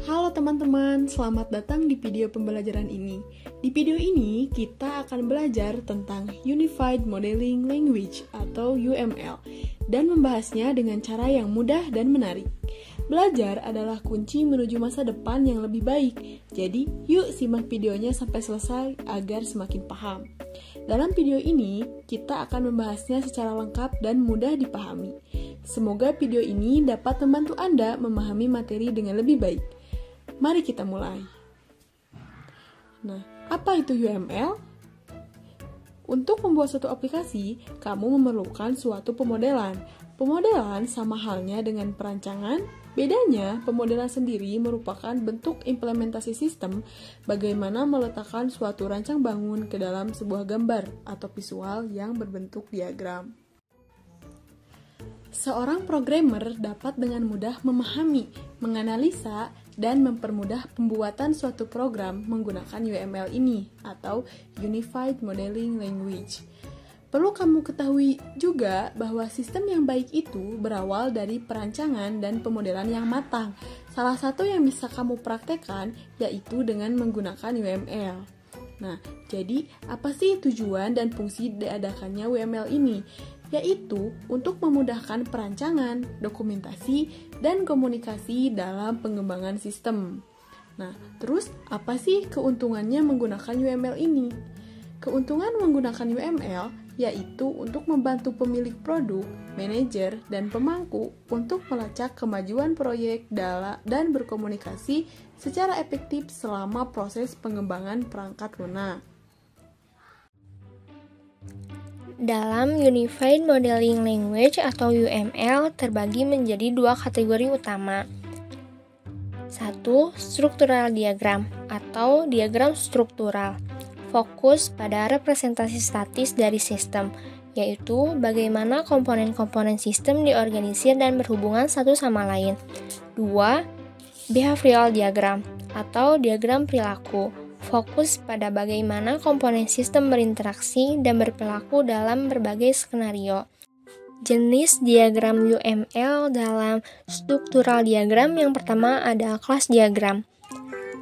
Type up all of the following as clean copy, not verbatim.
Halo teman-teman, selamat datang di video pembelajaran ini. Di video ini, kita akan belajar tentang Unified Modeling Language atau UML dan membahasnya dengan cara yang mudah dan menarik. Belajar adalah kunci menuju masa depan yang lebih baik. Jadi, yuk simak videonya sampai selesai agar semakin paham. Dalam video ini, kita akan membahasnya secara lengkap dan mudah dipahami. Semoga video ini dapat membantu Anda memahami materi dengan lebih baik. Mari kita mulai. Nah, apa itu UML? Untuk membuat suatu aplikasi, kamu memerlukan suatu pemodelan. Pemodelan sama halnya dengan perancangan. Bedanya, pemodelan sendiri merupakan bentuk implementasi sistem bagaimana meletakkan suatu rancang bangun ke dalam sebuah gambar atau visual yang berbentuk diagram. Seorang programmer dapat dengan mudah memahami, menganalisa, dan mempermudah pembuatan suatu program menggunakan UML ini atau Unified Modeling Language. Perlu kamu ketahui juga bahwa sistem yang baik itu berawal dari perancangan dan pemodelan yang matang. Salah satu yang bisa kamu praktekkan yaitu dengan menggunakan UML. Nah, jadi apa sih tujuan dan fungsi diadakannya UML ini? Yaitu untuk memudahkan perancangan, dokumentasi, dan komunikasi dalam pengembangan sistem. Nah, terus apa sih keuntungannya menggunakan UML ini? Keuntungan menggunakan UML yaitu untuk membantu pemilik produk, manajer, dan pemangku untuk melacak kemajuan proyek dan berkomunikasi secara efektif selama proses pengembangan perangkat lunak. Dalam Unified Modeling Language atau UML terbagi menjadi dua kategori utama. 1. Struktural diagram atau diagram struktural. Fokus pada representasi statis dari sistem, yaitu bagaimana komponen-komponen sistem diorganisir dan berhubungan satu sama lain. 2. Behavioral diagram atau diagram perilaku. Fokus pada bagaimana komponen sistem berinteraksi dan berperilaku dalam berbagai skenario. Jenis diagram UML dalam struktural diagram yang pertama ada kelas diagram.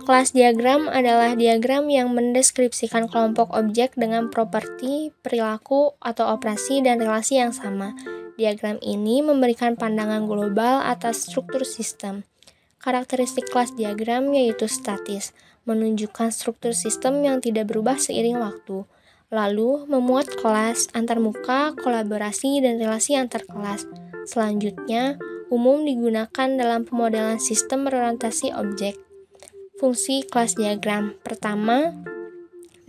Kelas diagram adalah diagram yang mendeskripsikan kelompok objek dengan properti, perilaku, atau operasi dan relasi yang sama. Diagram ini memberikan pandangan global atas struktur sistem. Karakteristik kelas diagram yaitu statis, menunjukkan struktur sistem yang tidak berubah seiring waktu. Lalu, memuat kelas, antarmuka, kolaborasi, dan relasi antar kelas. Selanjutnya, umum digunakan dalam pemodelan sistem berorientasi objek. Fungsi kelas diagram. Pertama,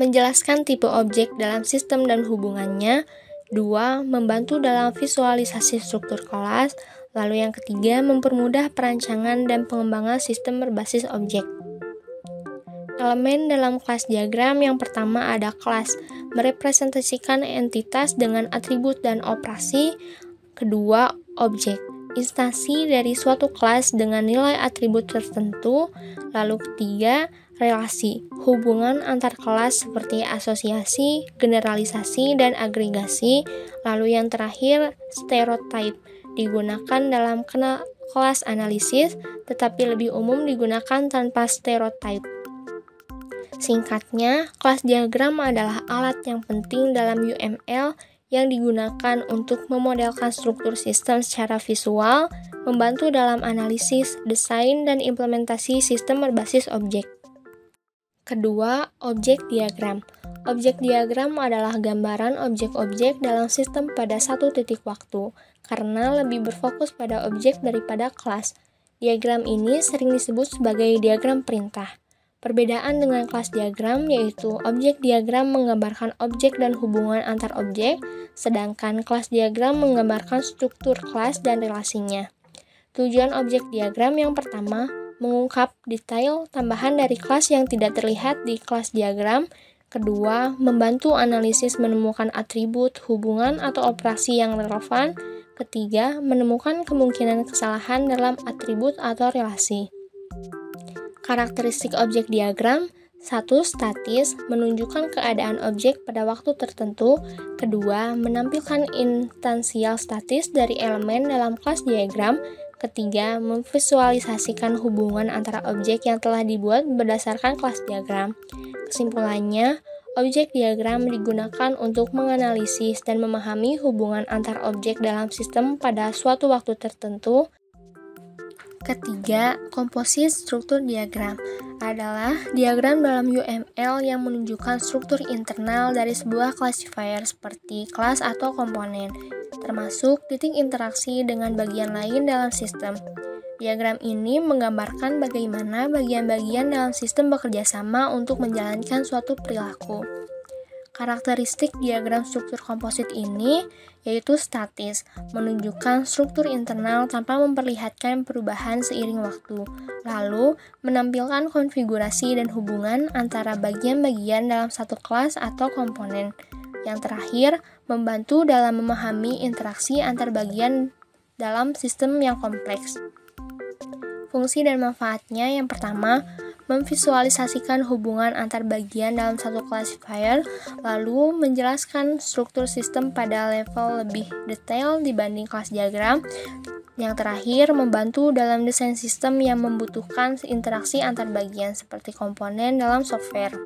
menjelaskan tipe objek dalam sistem dan hubungannya. 2. Membantu dalam visualisasi struktur kelas. Lalu yang ketiga, mempermudah perancangan dan pengembangan sistem berbasis objek. Elemen dalam kelas diagram yang pertama ada kelas, merepresentasikan entitas dengan atribut dan operasi. Kedua, objek, instansi dari suatu kelas dengan nilai atribut tertentu. Lalu ketiga, relasi, hubungan antar kelas seperti asosiasi, generalisasi, dan agregasi. Lalu yang terakhir, stereotype, digunakan dalam kelas analisis, tetapi lebih umum digunakan tanpa stereotype. Singkatnya, kelas diagram adalah alat yang penting dalam UML yang digunakan untuk memodelkan struktur sistem secara visual, membantu dalam analisis, desain, dan implementasi sistem berbasis objek. Kedua, objek diagram. Objek diagram adalah gambaran objek-objek dalam sistem pada satu titik waktu, karena lebih berfokus pada objek daripada kelas. Diagram ini sering disebut sebagai diagram perintah. Perbedaan dengan kelas diagram yaitu objek diagram menggambarkan objek dan hubungan antar objek, sedangkan kelas diagram menggambarkan struktur kelas dan relasinya. Tujuan objek diagram yang pertama, mengungkap detail tambahan dari kelas yang tidak terlihat di kelas diagram. Kedua, membantu analisis menemukan atribut, hubungan, atau operasi yang relevan. Ketiga, menemukan kemungkinan kesalahan dalam atribut atau relasi. Karakteristik objek diagram. 1. Statis, menunjukkan keadaan objek pada waktu tertentu. Kedua, menampilkan instansial statis dari elemen dalam kelas diagram. Ketiga, memvisualisasikan hubungan antara objek yang telah dibuat berdasarkan kelas diagram. Kesimpulannya, objek diagram digunakan untuk menganalisis dan memahami hubungan antar objek dalam sistem pada suatu waktu tertentu. Ketiga, komposit struktur diagram adalah diagram dalam UML yang menunjukkan struktur internal dari sebuah classifier seperti kelas atau komponen, termasuk titik interaksi dengan bagian lain dalam sistem. Diagram ini menggambarkan bagaimana bagian-bagian dalam sistem bekerja sama untuk menjalankan suatu perilaku. Karakteristik diagram struktur komposit ini yaitu statis, menunjukkan struktur internal tanpa memperlihatkan perubahan seiring waktu, lalu menampilkan konfigurasi dan hubungan antara bagian-bagian dalam satu kelas atau komponen. Yang terakhir, membantu dalam memahami interaksi antar bagian dalam sistem yang kompleks. Fungsi dan manfaatnya yang pertama, memvisualisasikan hubungan antar bagian dalam satu classifier, lalu menjelaskan struktur sistem pada level lebih detail dibanding kelas diagram. Yang terakhir, membantu dalam desain sistem yang membutuhkan interaksi antar bagian seperti komponen dalam software.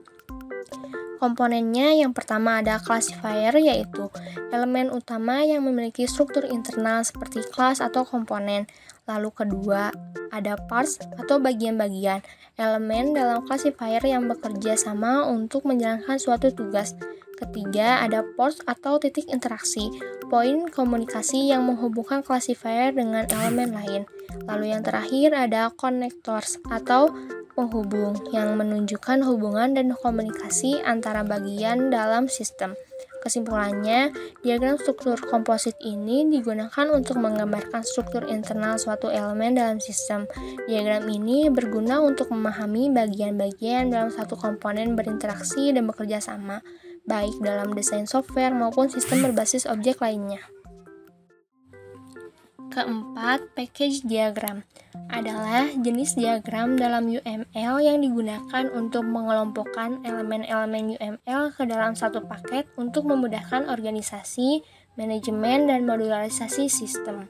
Komponennya yang pertama ada classifier, yaitu elemen utama yang memiliki struktur internal seperti kelas atau komponen. Lalu kedua, ada parts atau bagian-bagian, elemen dalam classifier yang bekerja sama untuk menjalankan suatu tugas. Ketiga, ada ports atau titik interaksi, poin komunikasi yang menghubungkan classifier dengan elemen lain. Lalu yang terakhir ada connectors atau penghubung yang menunjukkan hubungan dan komunikasi antara bagian dalam sistem. Kesimpulannya, diagram struktur komposit ini digunakan untuk menggambarkan struktur internal suatu elemen dalam sistem. Diagram ini berguna untuk memahami bagian-bagian dalam satu komponen berinteraksi dan bekerja sama, baik dalam desain software maupun sistem berbasis objek lainnya. Keempat, package diagram adalah jenis diagram dalam UML yang digunakan untuk mengelompokkan elemen-elemen UML ke dalam satu paket untuk memudahkan organisasi, manajemen, dan modularisasi sistem.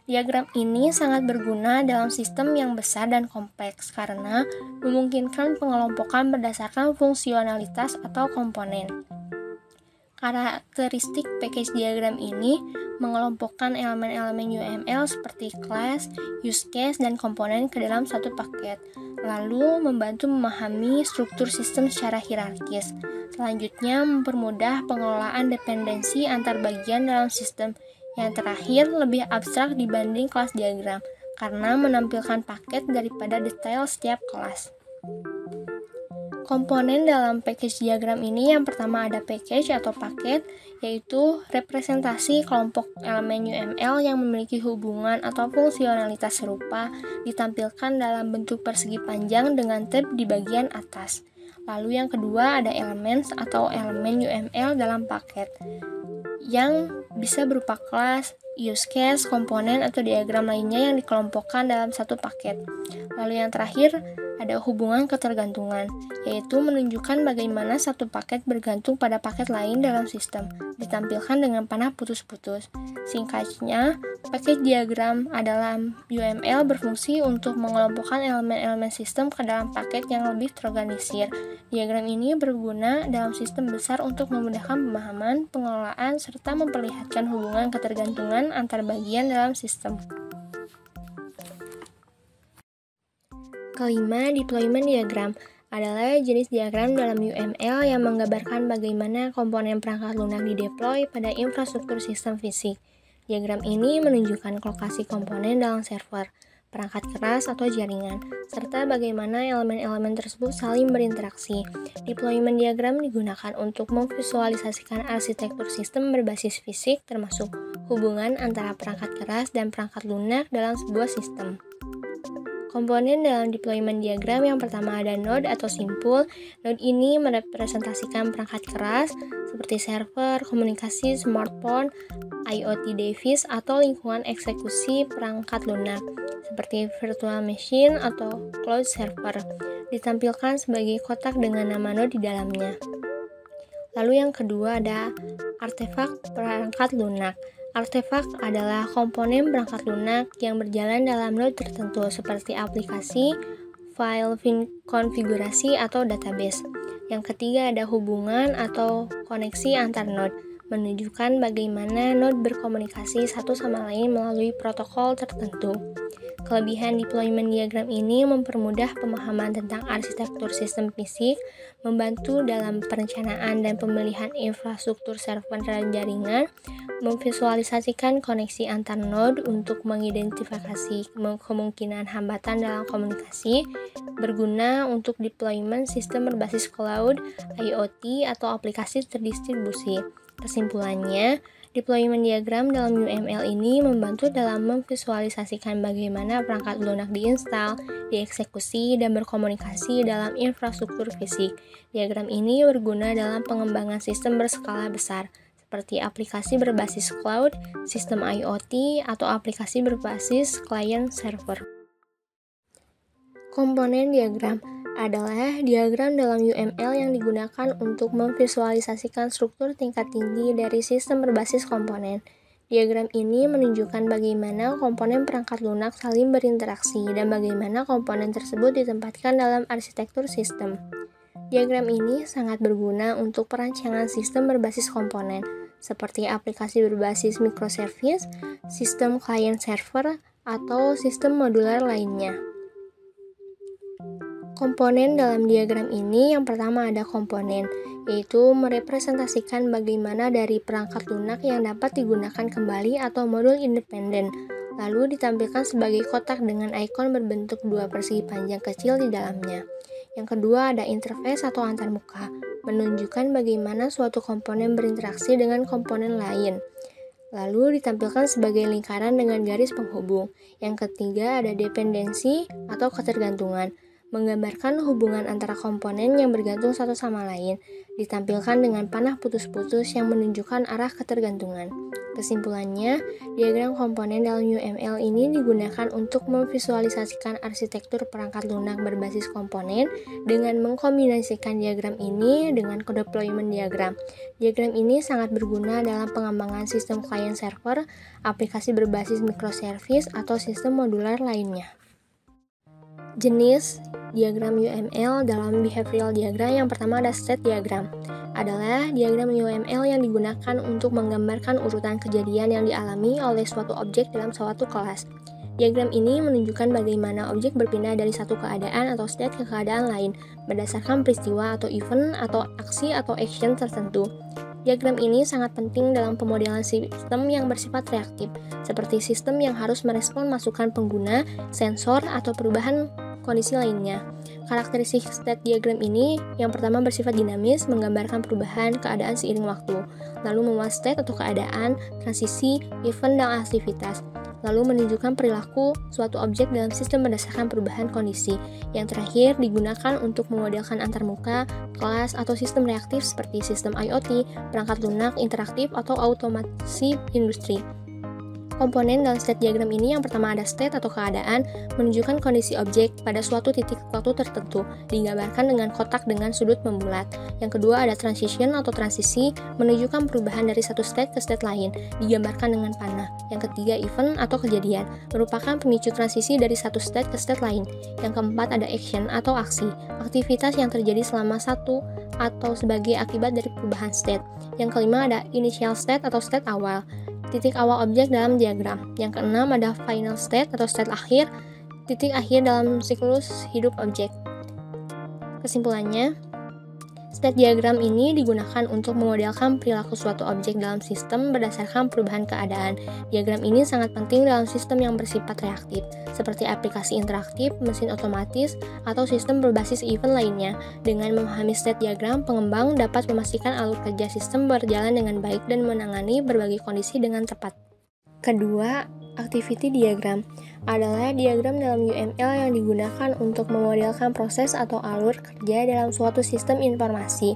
Diagram ini sangat berguna dalam sistem yang besar dan kompleks karena memungkinkan pengelompokan berdasarkan fungsionalitas atau komponen. Karakteristik package diagram ini mengelompokkan elemen-elemen UML seperti class, use case, dan komponen ke dalam satu paket, lalu membantu memahami struktur sistem secara hierarkis. Selanjutnya, mempermudah pengelolaan dependensi antar bagian dalam sistem. Yang terakhir, lebih abstrak dibanding kelas diagram, karena menampilkan paket daripada detail setiap kelas. Komponen dalam package diagram ini yang pertama ada package atau paket, yaitu representasi kelompok elemen UML yang memiliki hubungan atau fungsionalitas serupa ditampilkan dalam bentuk persegi panjang dengan tab di bagian atas. Lalu yang kedua ada elements atau elemen UML dalam paket yang bisa berupa kelas, use case, komponen, atau diagram lainnya yang dikelompokkan dalam satu paket. Lalu yang terakhir ada hubungan ketergantungan, yaitu menunjukkan bagaimana satu paket bergantung pada paket lain dalam sistem, ditampilkan dengan panah putus-putus. Singkatnya, package diagram adalah UML berfungsi untuk mengelompokkan elemen-elemen sistem ke dalam paket yang lebih terorganisir. Diagram ini berguna dalam sistem besar untuk memudahkan pemahaman, pengelolaan, serta memperlihatkan hubungan ketergantungan antar bagian dalam sistem. Kelima, deployment diagram adalah jenis diagram dalam UML yang menggambarkan bagaimana komponen perangkat lunak dideploy pada infrastruktur sistem fisik. Diagram ini menunjukkan lokasi komponen dalam server, perangkat keras atau jaringan, serta bagaimana elemen-elemen tersebut saling berinteraksi. Deployment diagram digunakan untuk memvisualisasikan arsitektur sistem berbasis fisik termasuk hubungan antara perangkat keras dan perangkat lunak dalam sebuah sistem. Komponen dalam deployment diagram yang pertama ada node atau simpul. Node ini merepresentasikan perangkat keras seperti server, komunikasi, smartphone, IoT device, atau lingkungan eksekusi perangkat lunak seperti virtual machine atau cloud server, ditampilkan sebagai kotak dengan nama node di dalamnya. Lalu yang kedua ada artefak perangkat lunak Artefak adalah komponen perangkat lunak yang berjalan dalam node tertentu seperti aplikasi, file konfigurasi, atau database. Yang ketiga ada hubungan atau koneksi antar node, menunjukkan bagaimana node berkomunikasi satu sama lain melalui protokol tertentu. Kelebihan deployment diagram ini mempermudah pemahaman tentang arsitektur sistem fisik, membantu dalam perencanaan dan pemilihan infrastruktur server dan jaringan, memvisualisasikan koneksi antar node untuk mengidentifikasi kemungkinan hambatan dalam komunikasi, berguna untuk deployment sistem berbasis cloud, IoT, atau aplikasi terdistribusi. Kesimpulannya, deployment diagram dalam UML ini membantu dalam memvisualisasikan bagaimana perangkat lunak diinstal, dieksekusi, dan berkomunikasi dalam infrastruktur fisik. Diagram ini berguna dalam pengembangan sistem berskala besar, seperti aplikasi berbasis cloud, sistem IoT, atau aplikasi berbasis client server. Komponen diagram adalah diagram dalam UML yang digunakan untuk memvisualisasikan struktur tingkat tinggi dari sistem berbasis komponen. Diagram ini menunjukkan bagaimana komponen perangkat lunak saling berinteraksi dan bagaimana komponen tersebut ditempatkan dalam arsitektur sistem. Diagram ini sangat berguna untuk perancangan sistem berbasis komponen, seperti aplikasi berbasis microservice, sistem client server, atau sistem modular lainnya. Komponen dalam diagram ini yang pertama ada komponen, yaitu merepresentasikan bagaimana dari perangkat lunak yang dapat digunakan kembali atau modul independen, lalu ditampilkan sebagai kotak dengan ikon berbentuk dua persegi panjang kecil di dalamnya. Yang kedua ada interface atau antarmuka, menunjukkan bagaimana suatu komponen berinteraksi dengan komponen lain, lalu ditampilkan sebagai lingkaran dengan garis penghubung. Yang ketiga ada dependensi atau ketergantungan, menggambarkan hubungan antara komponen yang bergantung satu sama lain, ditampilkan dengan panah putus-putus yang menunjukkan arah ketergantungan. Kesimpulannya, diagram komponen dalam UML ini digunakan untuk memvisualisasikan arsitektur perangkat lunak berbasis komponen dengan mengkombinasikan diagram ini dengan deployment diagram. Diagram ini sangat berguna dalam pengembangan sistem client server, aplikasi berbasis microservice, atau sistem modular lainnya. Jenis diagram UML dalam behavioral diagram yang pertama ada state diagram. Adalah diagram UML yang digunakan untuk menggambarkan urutan kejadian yang dialami oleh suatu objek dalam suatu kelas. Diagram ini menunjukkan bagaimana objek berpindah dari satu keadaan atau state ke keadaan lain berdasarkan peristiwa atau event atau aksi atau action tertentu. Diagram ini sangat penting dalam pemodelan sistem yang bersifat reaktif, seperti sistem yang harus merespon masukan pengguna, sensor, atau perubahan kondisi lainnya. Karakteristik state diagram ini yang pertama bersifat dinamis, menggambarkan perubahan keadaan seiring waktu, lalu memuat state atau keadaan, transisi, event, dan aktivitas, lalu menunjukkan perilaku suatu objek dalam sistem berdasarkan perubahan kondisi. Yang terakhir digunakan untuk memodelkan antarmuka, kelas, atau sistem reaktif seperti sistem IoT, perangkat lunak, interaktif, atau otomasi industri. Komponen dalam state diagram ini yang pertama ada state atau keadaan, menunjukkan kondisi objek pada suatu titik waktu tertentu, digambarkan dengan kotak dengan sudut membulat. Yang kedua ada transition atau transisi, menunjukkan perubahan dari satu state ke state lain, digambarkan dengan panah. Yang ketiga event atau kejadian, merupakan pemicu transisi dari satu state ke state lain. Yang keempat ada action atau aksi, aktivitas yang terjadi selama satu atau sebagai akibat dari perubahan state. Yang kelima ada initial state atau state awal, titik awal objek dalam diagram. Yang keenam ada final state atau state akhir, titik akhir dalam siklus hidup objek. Kesimpulannya, state diagram ini digunakan untuk memodelkan perilaku suatu objek dalam sistem berdasarkan perubahan keadaan. Diagram ini sangat penting dalam sistem yang bersifat reaktif, seperti aplikasi interaktif, mesin otomatis, atau sistem berbasis event lainnya. Dengan memahami state diagram, pengembang dapat memastikan alur kerja sistem berjalan dengan baik dan menangani berbagai kondisi dengan tepat. Kedua, activity diagram adalah diagram dalam UML yang digunakan untuk memodelkan proses atau alur kerja dalam suatu sistem informasi.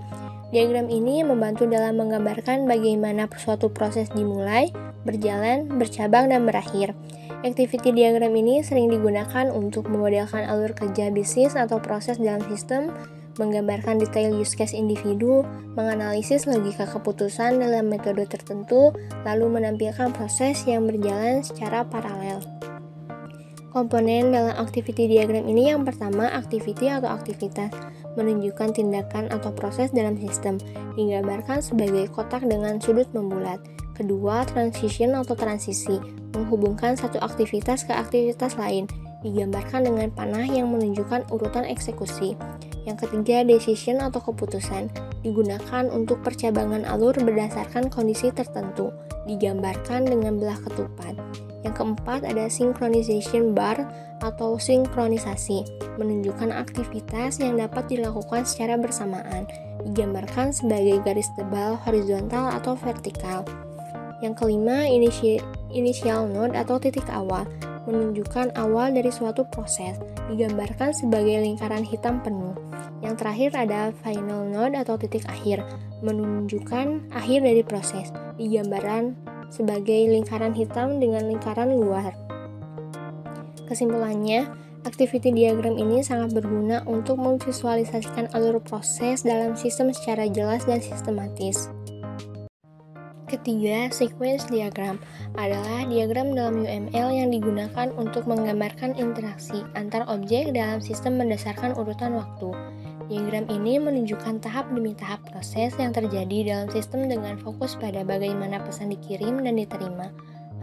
Diagram ini membantu dalam menggambarkan bagaimana suatu proses dimulai, berjalan, bercabang, dan berakhir. Activity diagram ini sering digunakan untuk memodelkan alur kerja bisnis atau proses dalam sistem, menggambarkan detail use case individu, menganalisis logika keputusan dalam metode tertentu, lalu menampilkan proses yang berjalan secara paralel. Komponen dalam activity diagram ini yang pertama activity atau aktivitas, menunjukkan tindakan atau proses dalam sistem, digambarkan sebagai kotak dengan sudut membulat. Kedua, transition atau transisi, menghubungkan satu aktivitas ke aktivitas lain, digambarkan dengan panah yang menunjukkan urutan eksekusi. Yang ketiga, decision atau keputusan, digunakan untuk percabangan alur berdasarkan kondisi tertentu, digambarkan dengan belah ketupat. Yang keempat ada synchronization bar atau sinkronisasi, menunjukkan aktivitas yang dapat dilakukan secara bersamaan, digambarkan sebagai garis tebal horizontal atau vertikal. Yang kelima, initial node atau titik awal, menunjukkan awal dari suatu proses, digambarkan sebagai lingkaran hitam penuh. Yang terakhir ada final node atau titik akhir, menunjukkan akhir dari proses, digambarkan sebagai lingkaran hitam dengan lingkaran luar. Kesimpulannya, activity diagram ini sangat berguna untuk memvisualisasikan alur proses dalam sistem secara jelas dan sistematis. Ketiga, sequence diagram adalah diagram dalam UML yang digunakan untuk menggambarkan interaksi antar objek dalam sistem berdasarkan urutan waktu. Diagram ini menunjukkan tahap demi tahap proses yang terjadi dalam sistem dengan fokus pada bagaimana pesan dikirim dan diterima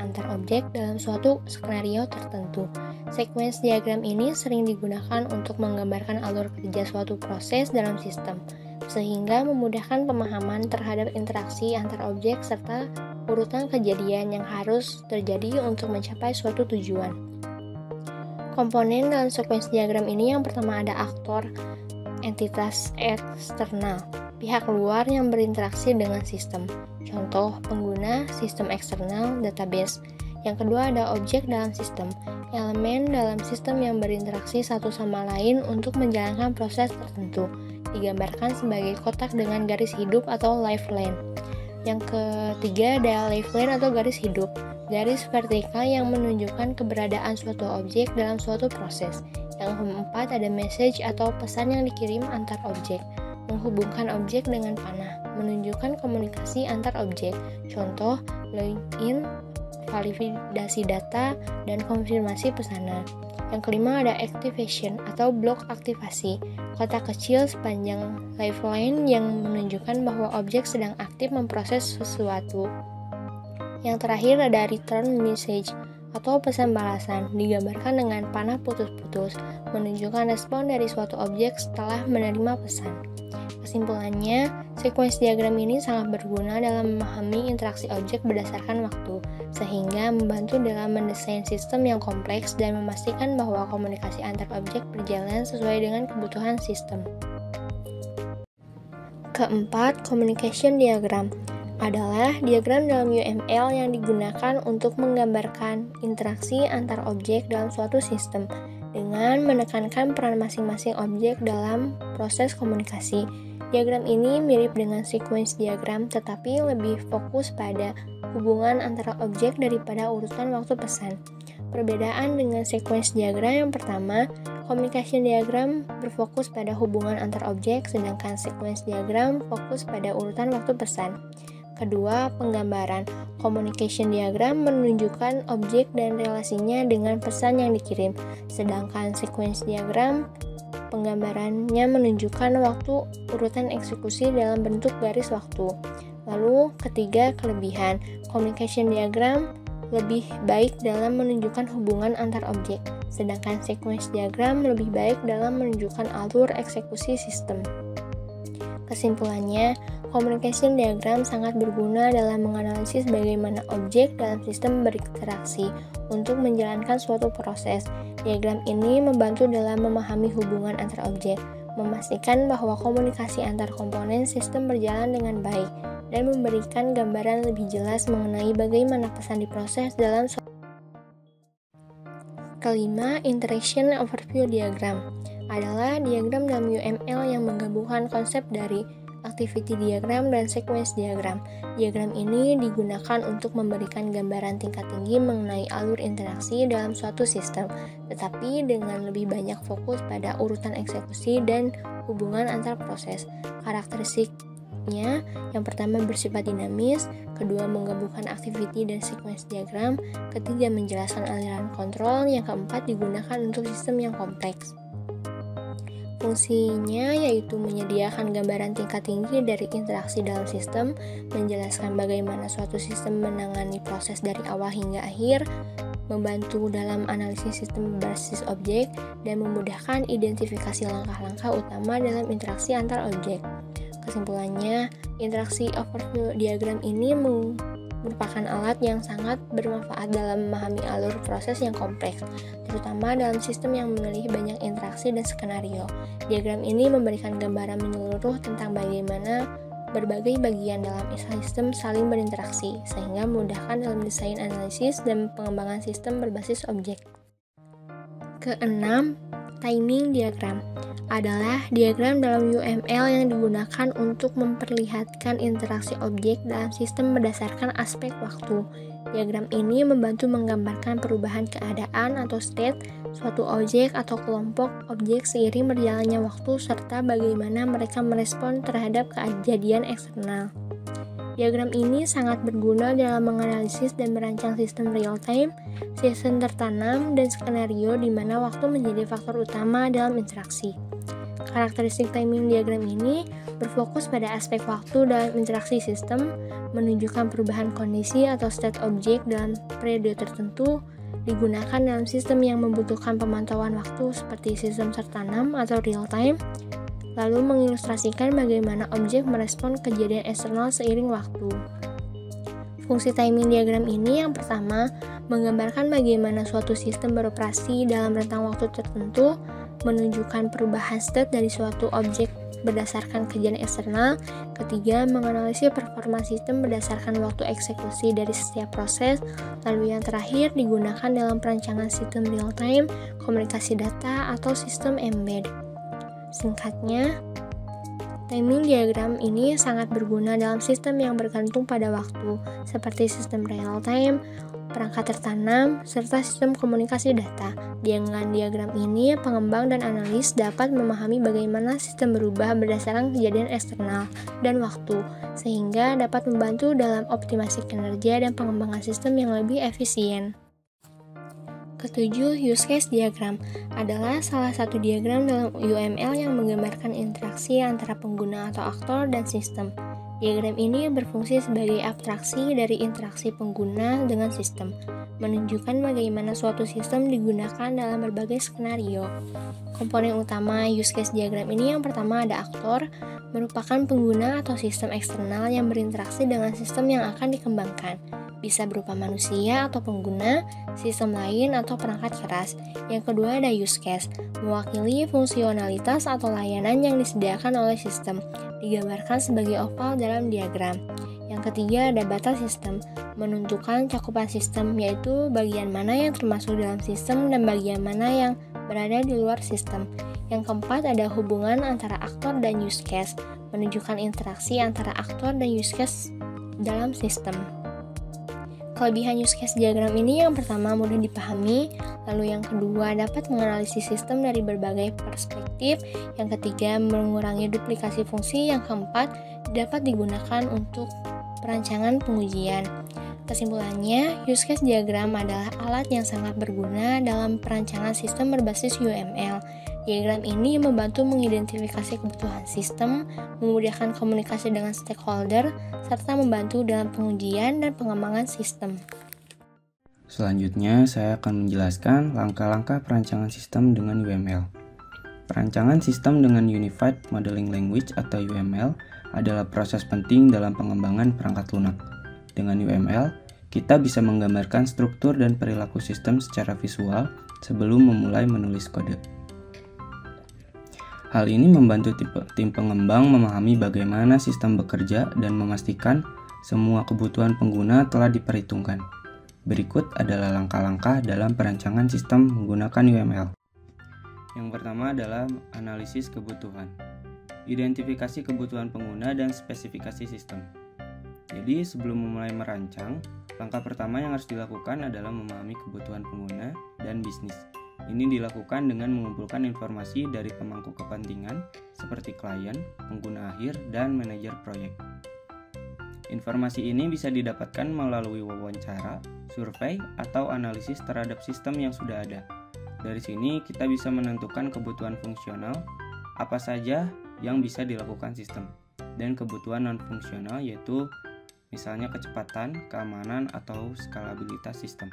antar objek dalam suatu skenario tertentu. Sequence diagram ini sering digunakan untuk menggambarkan alur kerja suatu proses dalam sistem, sehingga memudahkan pemahaman terhadap interaksi antar objek serta urutan kejadian yang harus terjadi untuk mencapai suatu tujuan. Komponen dalam sequence diagram ini yang pertama ada aktor, entitas eksternal, pihak luar yang berinteraksi dengan sistem. Contoh, pengguna, sistem eksternal, database. Yang kedua ada objek dalam sistem, elemen dalam sistem yang berinteraksi satu sama lain untuk menjalankan proses tertentu, digambarkan sebagai kotak dengan garis hidup atau lifeline. Yang ketiga ada lifeline atau garis hidup, garis vertikal yang menunjukkan keberadaan suatu objek dalam suatu proses. Yang keempat ada message atau pesan yang dikirim antar objek, menghubungkan objek dengan panah, menunjukkan komunikasi antar objek. Contoh, login, validasi data, dan konfirmasi pesanan. Yang kelima ada activation atau blok aktivasi, kotak kecil sepanjang lifeline yang menunjukkan bahwa objek sedang aktif memproses sesuatu. Yang terakhir ada return message atau pesan balasan, digambarkan dengan panah putus-putus, menunjukkan respon dari suatu objek setelah menerima pesan. Kesimpulannya, sequence diagram ini sangat berguna dalam memahami interaksi objek berdasarkan waktu, sehingga membantu dalam mendesain sistem yang kompleks dan memastikan bahwa komunikasi antar objek berjalan sesuai dengan kebutuhan sistem. Keempat, communication diagram adalah diagram dalam UML yang digunakan untuk menggambarkan interaksi antar objek dalam suatu sistem dengan menekankan peran masing-masing objek dalam proses komunikasi. Diagram ini mirip dengan sequence diagram tetapi lebih fokus pada hubungan antara objek daripada urutan waktu pesan. Perbedaan dengan sequence diagram yang pertama, communication diagram berfokus pada hubungan antar objek sedangkan sequence diagram fokus pada urutan waktu pesan. Kedua, penggambaran. Communication diagram menunjukkan objek dan relasinya dengan pesan yang dikirim, sedangkan sequence diagram penggambarannya menunjukkan waktu urutan eksekusi dalam bentuk garis waktu. Lalu, ketiga, kelebihan. Communication diagram lebih baik dalam menunjukkan hubungan antar objek, sedangkan sequence diagram lebih baik dalam menunjukkan alur eksekusi sistem. Kesimpulannya, communication diagram sangat berguna dalam menganalisis bagaimana objek dalam sistem berinteraksi untuk menjalankan suatu proses. Diagram ini membantu dalam memahami hubungan antar objek, memastikan bahwa komunikasi antar komponen sistem berjalan dengan baik, dan memberikan gambaran lebih jelas mengenai bagaimana pesan diproses dalam suatu. Kelima, interaction overview diagram adalah diagram dalam UML yang menggabungkan konsep dari activity diagram, dan sequence diagram. Diagram ini digunakan untuk memberikan gambaran tingkat tinggi mengenai alur interaksi dalam suatu sistem, tetapi dengan lebih banyak fokus pada urutan eksekusi dan hubungan antar proses. Karakteristiknya, yang pertama bersifat dinamis, kedua menggabungkan activity dan sequence diagram, ketiga menjelaskan aliran kontrol, yang keempat digunakan untuk sistem yang kompleks. Fungsinya yaitu menyediakan gambaran tingkat tinggi dari interaksi dalam sistem, menjelaskan bagaimana suatu sistem menangani proses dari awal hingga akhir, membantu dalam analisis sistem berbasis objek, dan memudahkan identifikasi langkah-langkah utama dalam interaksi antar objek. Kesimpulannya, interaksi overview diagram ini merupakan alat yang sangat bermanfaat dalam memahami alur proses yang kompleks, terutama dalam sistem yang memiliki banyak interaksi dan skenario. Diagram ini memberikan gambaran menyeluruh tentang bagaimana berbagai bagian dalam sistem saling berinteraksi, sehingga memudahkan dalam desain analisis dan pengembangan sistem berbasis objek. Keenam, timing diagram adalah diagram dalam UML yang digunakan untuk memperlihatkan interaksi objek dalam sistem berdasarkan aspek waktu. Diagram ini membantu menggambarkan perubahan keadaan atau state suatu objek atau kelompok objek seiring berjalannya waktu serta bagaimana mereka merespon terhadap kejadian eksternal. Diagram ini sangat berguna dalam menganalisis dan merancang sistem real-time, sistem tertanam, dan skenario di mana waktu menjadi faktor utama dalam interaksi. Karakteristik timing diagram ini berfokus pada aspek waktu dalam interaksi sistem, menunjukkan perubahan kondisi atau state objek dalam periode tertentu, digunakan dalam sistem yang membutuhkan pemantauan waktu seperti sistem tertanam atau real-time, lalu mengilustrasikan bagaimana objek merespon kejadian eksternal seiring waktu. Fungsi timing diagram ini yang pertama, menggambarkan bagaimana suatu sistem beroperasi dalam rentang waktu tertentu, menunjukkan perubahan state dari suatu objek berdasarkan kejadian eksternal. Ketiga, menganalisis performa sistem berdasarkan waktu eksekusi dari setiap proses. Lalu yang terakhir, digunakan dalam perancangan sistem real-time, komunikasi data, atau sistem embed. Singkatnya, timing diagram ini sangat berguna dalam sistem yang bergantung pada waktu, seperti sistem real-time, perangkat tertanam, serta sistem komunikasi data. Dengan diagram ini, pengembang dan analis dapat memahami bagaimana sistem berubah berdasarkan kejadian eksternal dan waktu, sehingga dapat membantu dalam optimasi kinerja dan pengembangan sistem yang lebih efisien. Ketujuh, use case diagram adalah salah satu diagram dalam UML yang menggambarkan interaksi antara pengguna atau aktor dan sistem. Diagram ini berfungsi sebagai abstraksi dari interaksi pengguna dengan sistem, menunjukkan bagaimana suatu sistem digunakan dalam berbagai skenario. Komponen utama use case diagram ini yang pertama ada aktor, merupakan pengguna atau sistem eksternal yang berinteraksi dengan sistem yang akan dikembangkan. Bisa berupa manusia atau pengguna, sistem lain, atau perangkat keras. Yang kedua ada use case, mewakili fungsionalitas atau layanan yang disediakan oleh sistem, digambarkan sebagai oval dalam diagram. Yang ketiga ada batas sistem, menentukan cakupan sistem, yaitu bagian mana yang termasuk dalam sistem dan bagian mana yang berada di luar sistem. Yang keempat ada hubungan antara aktor dan use case, menunjukkan interaksi antara aktor dan use case dalam sistem. Kelebihan use case diagram ini yang pertama mudah dipahami, lalu yang kedua dapat menganalisis sistem dari berbagai perspektif, yang ketiga mengurangi duplikasi fungsi, yang keempat dapat digunakan untuk perancangan pengujian. Kesimpulannya, use case diagram adalah alat yang sangat berguna dalam perancangan sistem berbasis UML. Diagram ini membantu mengidentifikasi kebutuhan sistem, memudahkan komunikasi dengan stakeholder, serta membantu dalam pengujian dan pengembangan sistem. Selanjutnya, saya akan menjelaskan langkah-langkah perancangan sistem dengan UML. Perancangan sistem dengan Unified Modeling Language atau UML adalah proses penting dalam pengembangan perangkat lunak. Dengan UML, kita bisa menggambarkan struktur dan perilaku sistem secara visual sebelum memulai menulis kode. Hal ini membantu tim pengembang memahami bagaimana sistem bekerja dan memastikan semua kebutuhan pengguna telah diperhitungkan. Berikut adalah langkah-langkah dalam perancangan sistem menggunakan UML. Yang pertama adalah analisis kebutuhan. identifikasi kebutuhan pengguna, dan spesifikasi sistem. Jadi sebelum memulai merancang, langkah pertama yang harus dilakukan adalah memahami kebutuhan pengguna dan bisnis. Ini dilakukan dengan mengumpulkan informasi dari pemangku kepentingan seperti klien, pengguna akhir, dan manajer proyek. Informasi ini bisa didapatkan melalui wawancara, survei, atau analisis terhadap sistem yang sudah ada. Dari sini kita bisa menentukan kebutuhan fungsional, apa saja yang bisa dilakukan sistem, dan kebutuhan non-fungsional yaitu misalnya kecepatan, keamanan, atau skalabilitas sistem.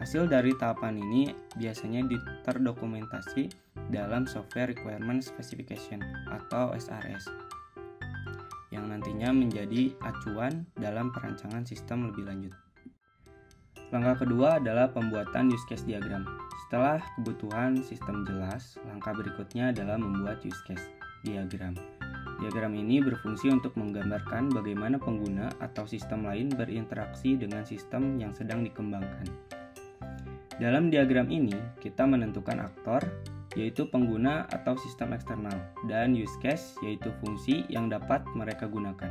Hasil dari tahapan ini biasanya terdokumentasi dalam Software Requirement Specification atau SRS, yang nantinya menjadi acuan dalam perancangan sistem lebih lanjut. Langkah kedua adalah pembuatan use case diagram. Setelah kebutuhan sistem jelas, langkah berikutnya adalah membuat use case diagram. Diagram ini berfungsi untuk menggambarkan bagaimana pengguna atau sistem lain berinteraksi dengan sistem yang sedang dikembangkan. Dalam diagram ini, kita menentukan aktor, yaitu pengguna atau sistem eksternal, dan use case, yaitu fungsi yang dapat mereka gunakan.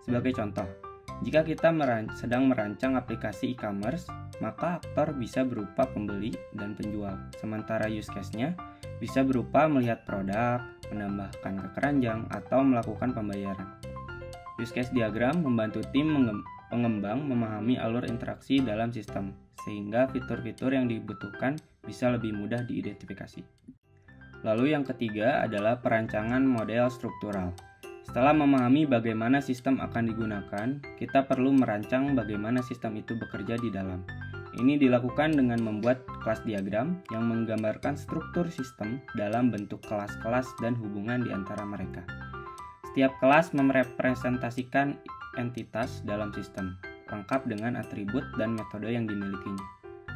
Sebagai contoh, jika kita sedang merancang aplikasi e-commerce, maka aktor bisa berupa pembeli dan penjual, sementara use case-nya bisa berupa melihat produk, menambahkan ke keranjang, atau melakukan pembayaran. Use case diagram membantu tim pengembang memahami alur interaksi dalam sistem, sehingga fitur-fitur yang dibutuhkan bisa lebih mudah diidentifikasi. Lalu yang ketiga adalah perancangan model struktural. Setelah memahami bagaimana sistem akan digunakan, kita perlu merancang bagaimana sistem itu bekerja di dalam. Ini dilakukan dengan membuat kelas diagram yang menggambarkan struktur sistem dalam bentuk kelas-kelas dan hubungan di antara mereka. Setiap kelas merepresentasikan entitas dalam sistem, lengkap dengan atribut dan metode yang dimilikinya.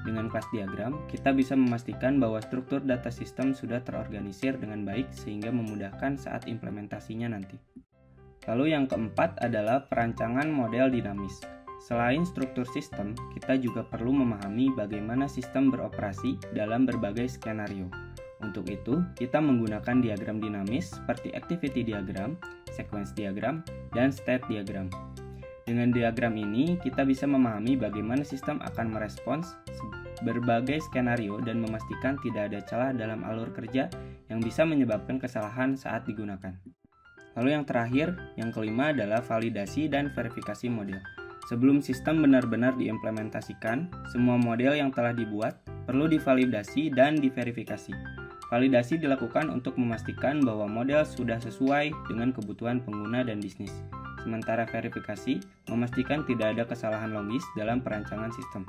Dengan kelas diagram, kita bisa memastikan bahwa struktur data sistem sudah terorganisir dengan baik sehingga memudahkan saat implementasinya nanti. Lalu yang keempat adalah perancangan model dinamis. Selain struktur sistem, kita juga perlu memahami bagaimana sistem beroperasi dalam berbagai skenario. Untuk itu, kita menggunakan diagram dinamis seperti activity diagram, sequence diagram, dan state diagram. Dengan diagram ini, kita bisa memahami bagaimana sistem akan merespons berbagai skenario dan memastikan tidak ada celah dalam alur kerja yang bisa menyebabkan kesalahan saat digunakan. Lalu yang terakhir, yang kelima adalah validasi dan verifikasi model. Sebelum sistem benar-benar diimplementasikan, semua model yang telah dibuat perlu divalidasi dan diverifikasi. Validasi dilakukan untuk memastikan bahwa model sudah sesuai dengan kebutuhan pengguna dan bisnis. Sementara verifikasi memastikan tidak ada kesalahan logis dalam perancangan sistem.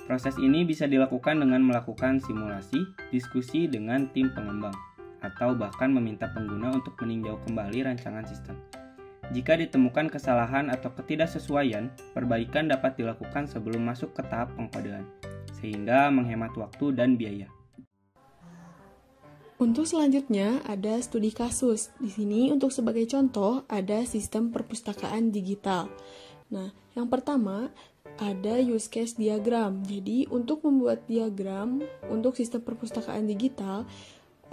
Proses ini bisa dilakukan dengan melakukan simulasi, diskusi dengan tim pengembang, atau bahkan meminta pengguna untuk meninjau kembali rancangan sistem. Jika ditemukan kesalahan atau ketidaksesuaian, perbaikan dapat dilakukan sebelum masuk ke tahap pengkodean, sehingga menghemat waktu dan biaya. Untuk selanjutnya ada studi kasus. Di sini untuk sebagai contoh ada sistem perpustakaan digital. Nah, yang pertama ada use case diagram. Jadi untuk membuat diagram untuk sistem perpustakaan digital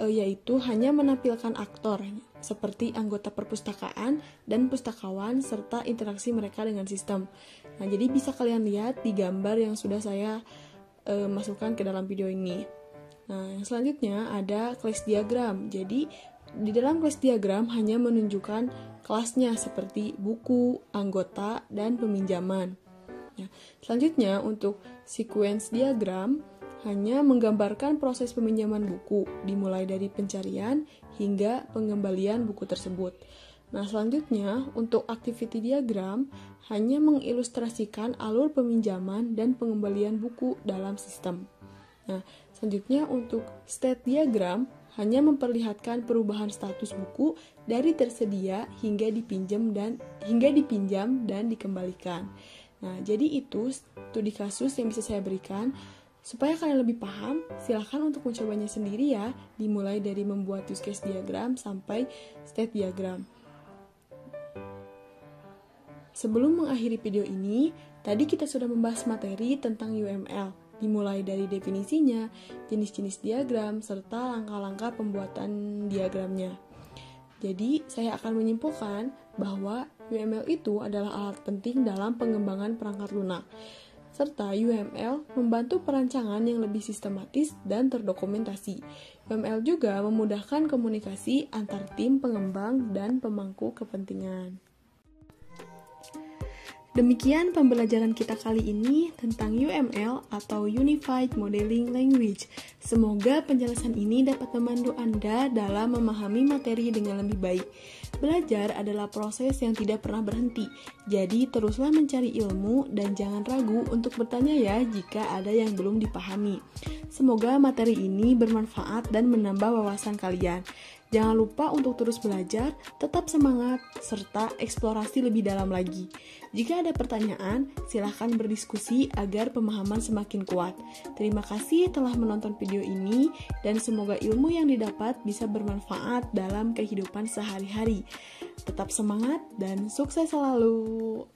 yaitu hanya menampilkan aktor seperti anggota perpustakaan dan pustakawan serta interaksi mereka dengan sistem. Nah, jadi bisa kalian lihat di gambar yang sudah saya masukkan ke dalam video ini. Nah, yang selanjutnya ada class diagram. Jadi, di dalam class diagram hanya menunjukkan kelasnya seperti buku, anggota, dan peminjaman. Ya, selanjutnya untuk sequence diagram hanya menggambarkan proses peminjaman buku, dimulai dari pencarian hingga pengembalian buku tersebut. Nah, selanjutnya untuk activity diagram hanya mengilustrasikan alur peminjaman dan pengembalian buku dalam sistem. Nah, selanjutnya untuk state diagram hanya memperlihatkan perubahan status buku dari tersedia hingga dipinjam dan dikembalikan. Nah, jadi itu studi kasus yang bisa saya berikan. Supaya kalian lebih paham, silakan untuk mencobanya sendiri ya, dimulai dari membuat use case diagram sampai state diagram. Sebelum mengakhiri video ini, tadi kita sudah membahas materi tentang UML, dimulai dari definisinya, jenis-jenis diagram, serta langkah-langkah pembuatan diagramnya. Jadi, saya akan menyimpulkan bahwa UML itu adalah alat penting dalam pengembangan perangkat lunak, serta UML membantu perancangan yang lebih sistematis dan terdokumentasi. UML juga memudahkan komunikasi antar tim pengembang dan pemangku kepentingan. Demikian pembelajaran kita kali ini tentang UML atau Unified Modeling Language. Semoga penjelasan ini dapat membantu Anda dalam memahami materi dengan lebih baik. Belajar adalah proses yang tidak pernah berhenti, jadi teruslah mencari ilmu dan jangan ragu untuk bertanya ya jika ada yang belum dipahami. Semoga materi ini bermanfaat dan menambah wawasan kalian. Jangan lupa untuk terus belajar, tetap semangat, serta eksplorasi lebih dalam lagi. Jika ada pertanyaan, silahkan berdiskusi agar pemahaman semakin kuat. Terima kasih telah menonton video ini, dan semoga ilmu yang didapat bisa bermanfaat dalam kehidupan sehari-hari. Tetap semangat dan sukses selalu!